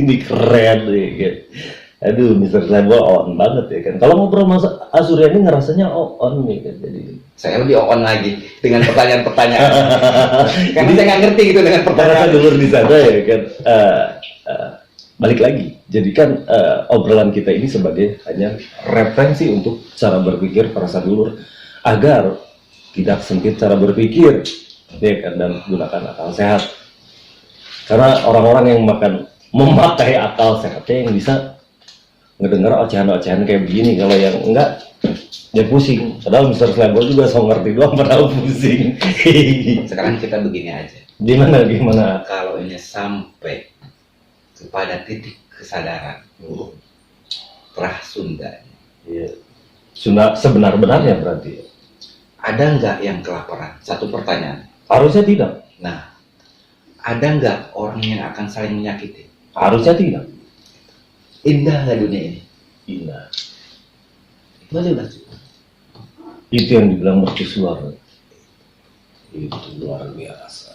Ini keren nih kan. Aduh, Mr. Slebor on banget ya kan. Kalau ngobrol sama Asurya ini ngerasanya on nih kan. Jadi Saya lebih on lagi dengan pertanyaan-pertanyaan. Karena saya nggak ngerti gitu dengan karena pertanyaan. dulu di sana ya kan. Balik lagi, jadikan obrolan kita ini sebagai hanya referensi untuk cara berpikir para sadulur agar tidak sempit cara berpikir, ya kan, dan gunakan akal sehat. Karena orang-orang yang memakai akal sehatnya yang bisa ngedengar ocehan-ocehan kayak begini, kalau yang enggak dia pusing. Padahal Mr. Slebor juga so ngerti doang, padahal pusing. Sekarang kita begini aja. Gimana? Kalau ini sampai kepada titik kesadaran, terah Sunda, Iya. Sunda sebenar-benarnya berarti. ada nggak yang kelaparan? Satu pertanyaan. Harusnya tidak. Nah, ada nggak orang yang akan saling menyakiti? Harusnya tidak. Indah nggak dunia ini? Indah. Itu aja udah cukup. Itu yang dibilang mercusuar. Itu luar biasa.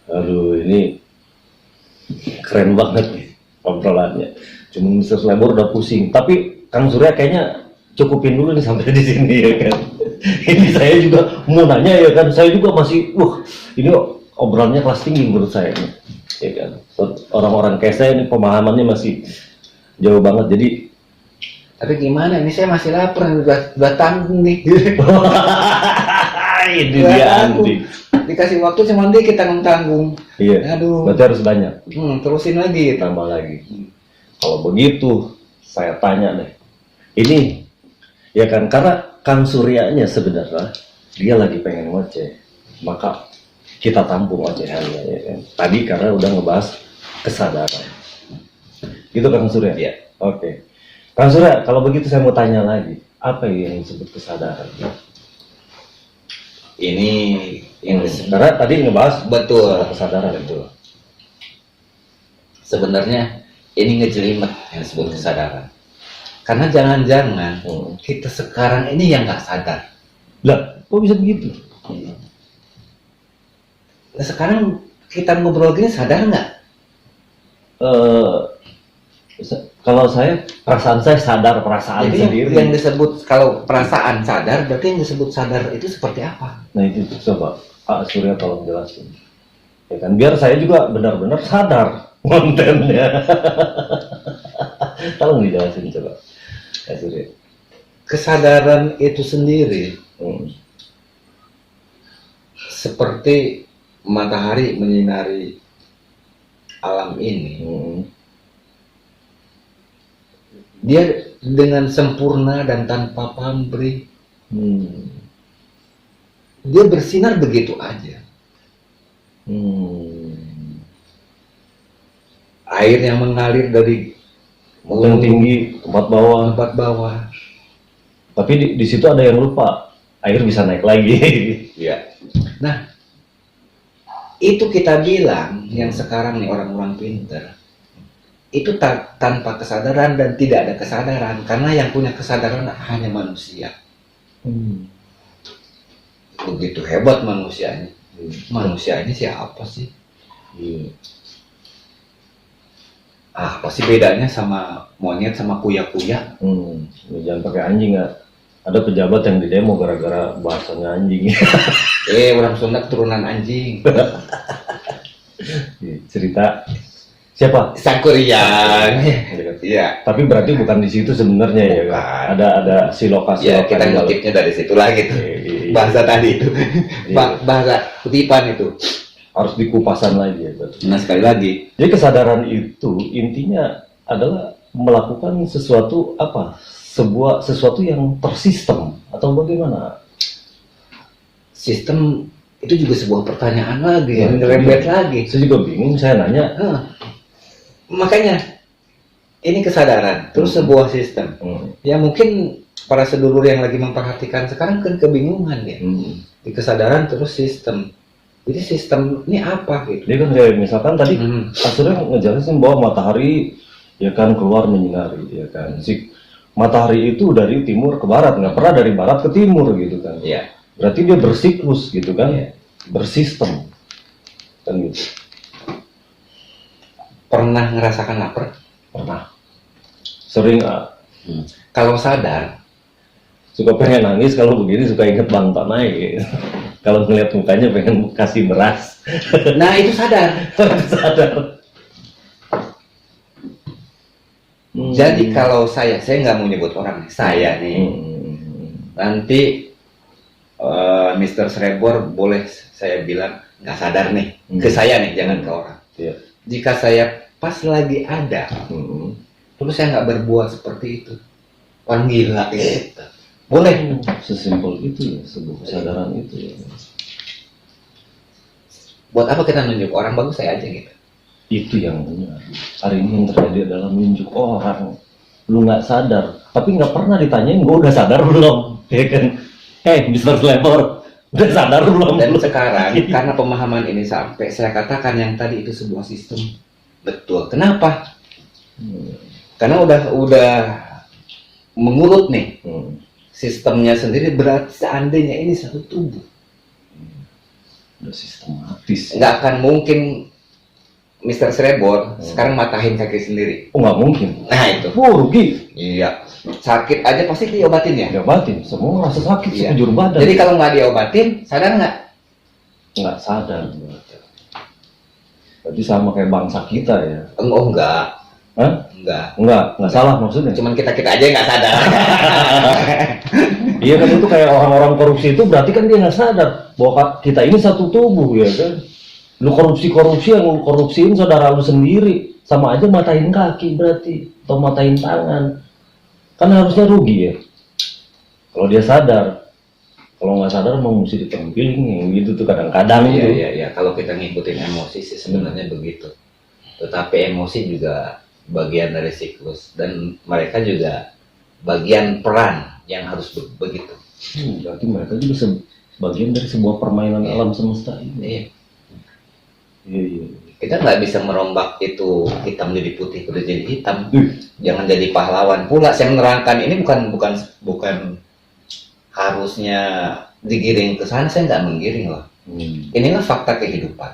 Aduh, ini keren banget nih obrolannya. Cuma Mr. Labor udah pusing. Tapi Kang Surya kayaknya cukupin dulu nih sampai di sini ya kan. Ini saya juga mau nanya ya kan. Saya juga masih, ini obrolannya kelas tinggi menurut saya nih. Ya kan. Orang-orang kayak saya ini pemahamannya masih jauh banget. Jadi Tapi gimana? Ini saya masih lapar, udah tanggung nih. ini Udah dia tanggung. Andi. Dikasih waktu cuma dikit tanggung. Iya. Aduh. Berarti harus banyak. Terusin lagi. Tambah lagi. Kalau begitu, saya tanya deh. Ini, ya kan, karena Kang Suryanya sebenarnya, dia lagi pengen ngoceh. Maka kita tampung ocehannya, ya kan. Tadi karena udah ngebahas kesadaran. Gitu Kang Surya? Iya. Oke. Kang Surya, kalau begitu saya mau tanya lagi. Apa yang disebut kesadaran? Ini yang disebut Karena tadi ngebahas betul. kesadaran. Betul. Sebenarnya ini ngejelimet yang disebut kesadaran. Karena jangan-jangan kita sekarang ini yang nggak sadar. Lah, kok bisa begitu? Nah, sekarang kita ngobrol gini sadar nggak? Kalau saya, perasaan saya sadar perasaan Jadi sendiri. yang disebut kalau perasaan sadar, berarti yang disebut sadar itu seperti apa? Nah itu coba Pak Surya tolong jelasin. Ya kan, biar saya juga benar-benar sadar kontennya. Tolong dijelasin coba, Pak Surya. Kesadaran itu sendiri seperti matahari menyinari alam ini. Dia dengan sempurna dan tanpa pamrih, dia bersinar begitu aja. Air yang mengalir dari Yang tinggi, tempat bawah. tempat bawah. Tapi di situ ada yang lupa, air bisa naik lagi. Ya. Nah, itu kita bilang yang sekarang nih orang-orang pinter itu tanpa kesadaran dan tidak ada kesadaran, karena yang punya kesadaran hanya manusia. Begitu hebat manusianya. Manusia ini siapa sih? Apa sih bedanya sama monyet sama kuya-kuya? Jangan pakai anjing ya. Ada pejabat yang di demo gara-gara bahasanya anjing. Orang Sunda keturunan anjing. Cerita siapa? Sangkuriang. Iya. Tapi berarti bukan di situ sebenarnya ya kan? Bukan. Ada si lokasi. Ya kita ngutipnya dari situ lah gitu. Bahasa tadi itu. Bahasa kutipan itu. Harus dikupasan lagi ya. Betul. Nah sekali lagi. Jadi kesadaran itu intinya adalah melakukan sesuatu apa? Sesuatu yang tersistem atau bagaimana? Sistem itu juga sebuah pertanyaan lagi, yang ngerembet lagi. Saya juga bingung, saya nanya. Makanya ini kesadaran, terus sebuah sistem. Ya mungkin para sedulur yang lagi memperhatikan sekarang kan kebingungan ya. Di kesadaran terus sistem. Jadi sistem ini apa gitu? Dia kan kayak misalkan tadi Asurnya ngejelasin bahwa matahari ya kan keluar menyinari ya kan. Si matahari itu dari timur ke barat, nggak pernah dari barat ke timur gitu kan. Iya. Berarti dia bersiklus gitu kan, Iya. bersistem kan gitu. Pernah ngerasakan lapar? Pernah. Sering Kalau sadar, suka pengen nangis kalau begini, suka inget Bang Tanai gitu. Kalau ngeliat mukanya pengen kasih beras. nah itu sadar. Sadar. Jadi kalau saya nggak mau nyebut orang, saya nih. Nanti Mr. Srebor boleh saya bilang nggak sadar nih, ke saya nih, jangan ke orang. Iya. Jika saya pas lagi ada, terus saya nggak berbuat seperti itu, orang gila gitu. Boleh. Sesimpel itu ya, sebuah kesadaran itu ya. Buat apa kita nunjuk orang bagus saya aja gitu. Itu yang benar. Hari ini yang terjadi adalah menunjuk orang. Lu nggak sadar, tapi nggak pernah ditanyain gue udah sadar belum, ya kan? Mr. Slepor, udah sadar belum? Dan sekarang karena pemahaman ini sampai saya katakan yang tadi itu sebuah sistem. Betul. Kenapa? Karena udah mengurut nih. Sistemnya sendiri, berarti seandainya ini satu tubuh. Udah sistematis. Nggak akan mungkin Mr. Srebor sekarang matahin kaki sendiri. Oh nggak mungkin. Nah itu. Rugi. Iya. Sakit aja pasti diobatin ya. Diobatin. Semua rasa sakit Iya. sekujur badan. Jadi kalau nggak diobatin, sadar nggak? Nggak sadar. Berarti sama kayak bangsa kita ya. Oh enggak. Hah? Nggak salah maksudnya. Cuman kita aja yang nggak sadar. Iya kan, itu kayak orang-orang korupsi itu berarti kan dia nggak sadar bahwa kita ini satu tubuh ya kan. Lu korupsi yang lu korupsiin saudara lu sendiri, sama aja matain kaki berarti, atau matain tangan. Kan harusnya rugi ya. Kalau dia sadar. Kalau nggak sadar mau mesti ditempelin gitu tuh kadang-kadang Iya gitu. iya. Kalau kita ngikutin emosi sih sebenarnya begitu. Tetapi emosi juga bagian dari siklus dan mereka juga bagian peran yang harus begitu. Berarti mereka juga bagian dari sebuah permainan alam semesta ini. Iya. Iya. Kita nggak bisa merombak itu hitam jadi putih, putih jadi hitam. Ih. Jangan jadi pahlawan pula. Saya menerangkan ini bukan harusnya digiring ke sana. Saya nggak menggiring loh. Inilah fakta kehidupan.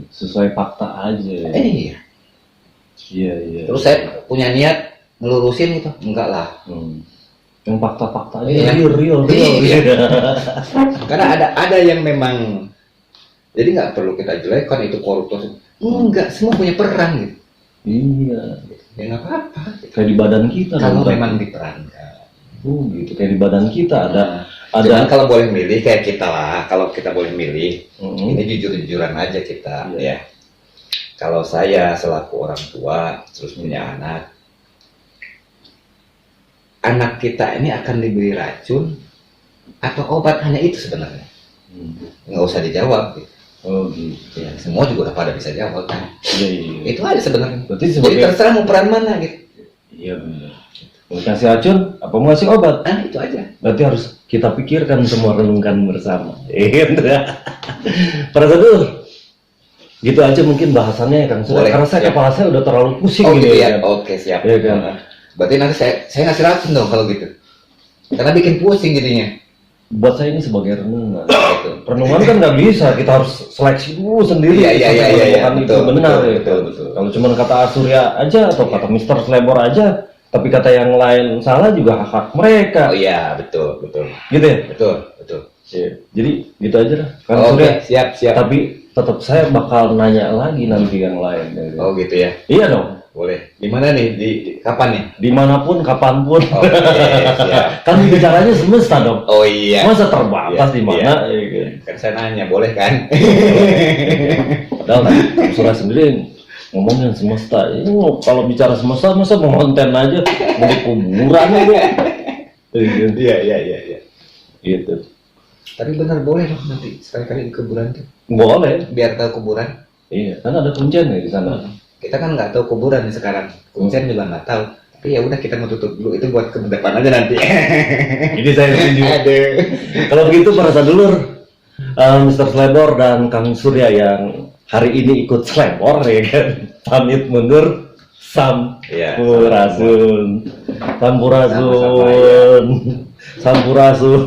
Sesuai fakta aja. Iya. Iya. Terus saya punya niat ngelurusin gitu, enggak lah. Yang fakta-fakta aja Iya. real. Iya. Karena ada yang memang, jadi nggak perlu kita jelekkan itu koruptor. Enggak, semua punya peran gitu. Iya. Ya nggak apa-apa. Kayak di badan kita. Kalau kan? memang diperankan. Gitu. Kayak di badan kita ada. Cuman kalau boleh milih kayak kita lah, kalau kita boleh milih, Mm-mm. ini jujur-jujuran aja kita, Iya. ya. Kalau saya selaku orang tua terus punya anak kita ini akan diberi racun atau obat, hanya itu sebenarnya. Nggak usah dijawab. Gitu. Oh gitu. Ya, semua juga udah pada bisa jawab kan. Iya. Itu aja sebenarnya. Berarti Jadi sebagai terserah mau peran mana gitu. Iya benar. Mau kasih racun apa mau kasih obat? Nah itu aja. Berarti harus kita pikirkan semua, renungkan bersama. Gitu ya. Prosedur. Gitu aja mungkin bahasannya ya Kang Surya. Boleh, Karena saya siap. kepala saya udah terlalu pusing Oh gini gitu ya. kan. Oke siap. Iya kan. Berarti nanti saya ngasih racun dong kalau gitu. Karena bikin pusing jadinya. Buat saya ini sebagai renungan. Gitu. Renungan kan nggak bisa, kita harus seleksi dulu sendiri. Iya, sampai menemukan itu betul, benar betul, ya. betul. Kalau cuma kata Surya aja atau kata Mr. Slebor aja, tapi kata yang lain salah juga hak mereka. Oh iya betul. Gitu ya. Betul. Iya. Jadi gitu aja lah. Kang Oke Surya. siap. Tapi tetap saya bakal nanya lagi nanti yang lain. Ya, kan? Oh gitu ya. Iya dong. Boleh. Di mana nih? Di kapan nih? Dimanapun, kapanpun. Oke, siap. Kan bicaranya semesta dong. Oh iya. Masa terbatas Iya, di mana? Ya, kan? Kan saya nanya, boleh kan? Padahal Kang Surya sendiri ngomongin semesta. Ini kalau bicara semesta masa mau konten aja mau di kuburan aja. Iya. Gitu. Tapi benar boleh dong nanti sekali-kali di kuburan tuh. Boleh. Biar tahu kuburan. Iya, kan ada kunciannya di sana. Kita kan nggak tahu kuburan nih sekarang. Kuncian juga nggak tahu. Tapi ya udah kita mau tutup dulu, itu buat ke depan aja nanti. Ini saya setuju. Aduh. Kalau begitu para sadulur, Mr. Slebor dan Kang Surya yang hari ini ikut Slebor ya kan, pamit mundur. Iya, Sampurasun. Sama-sama, ya. Sampurasun.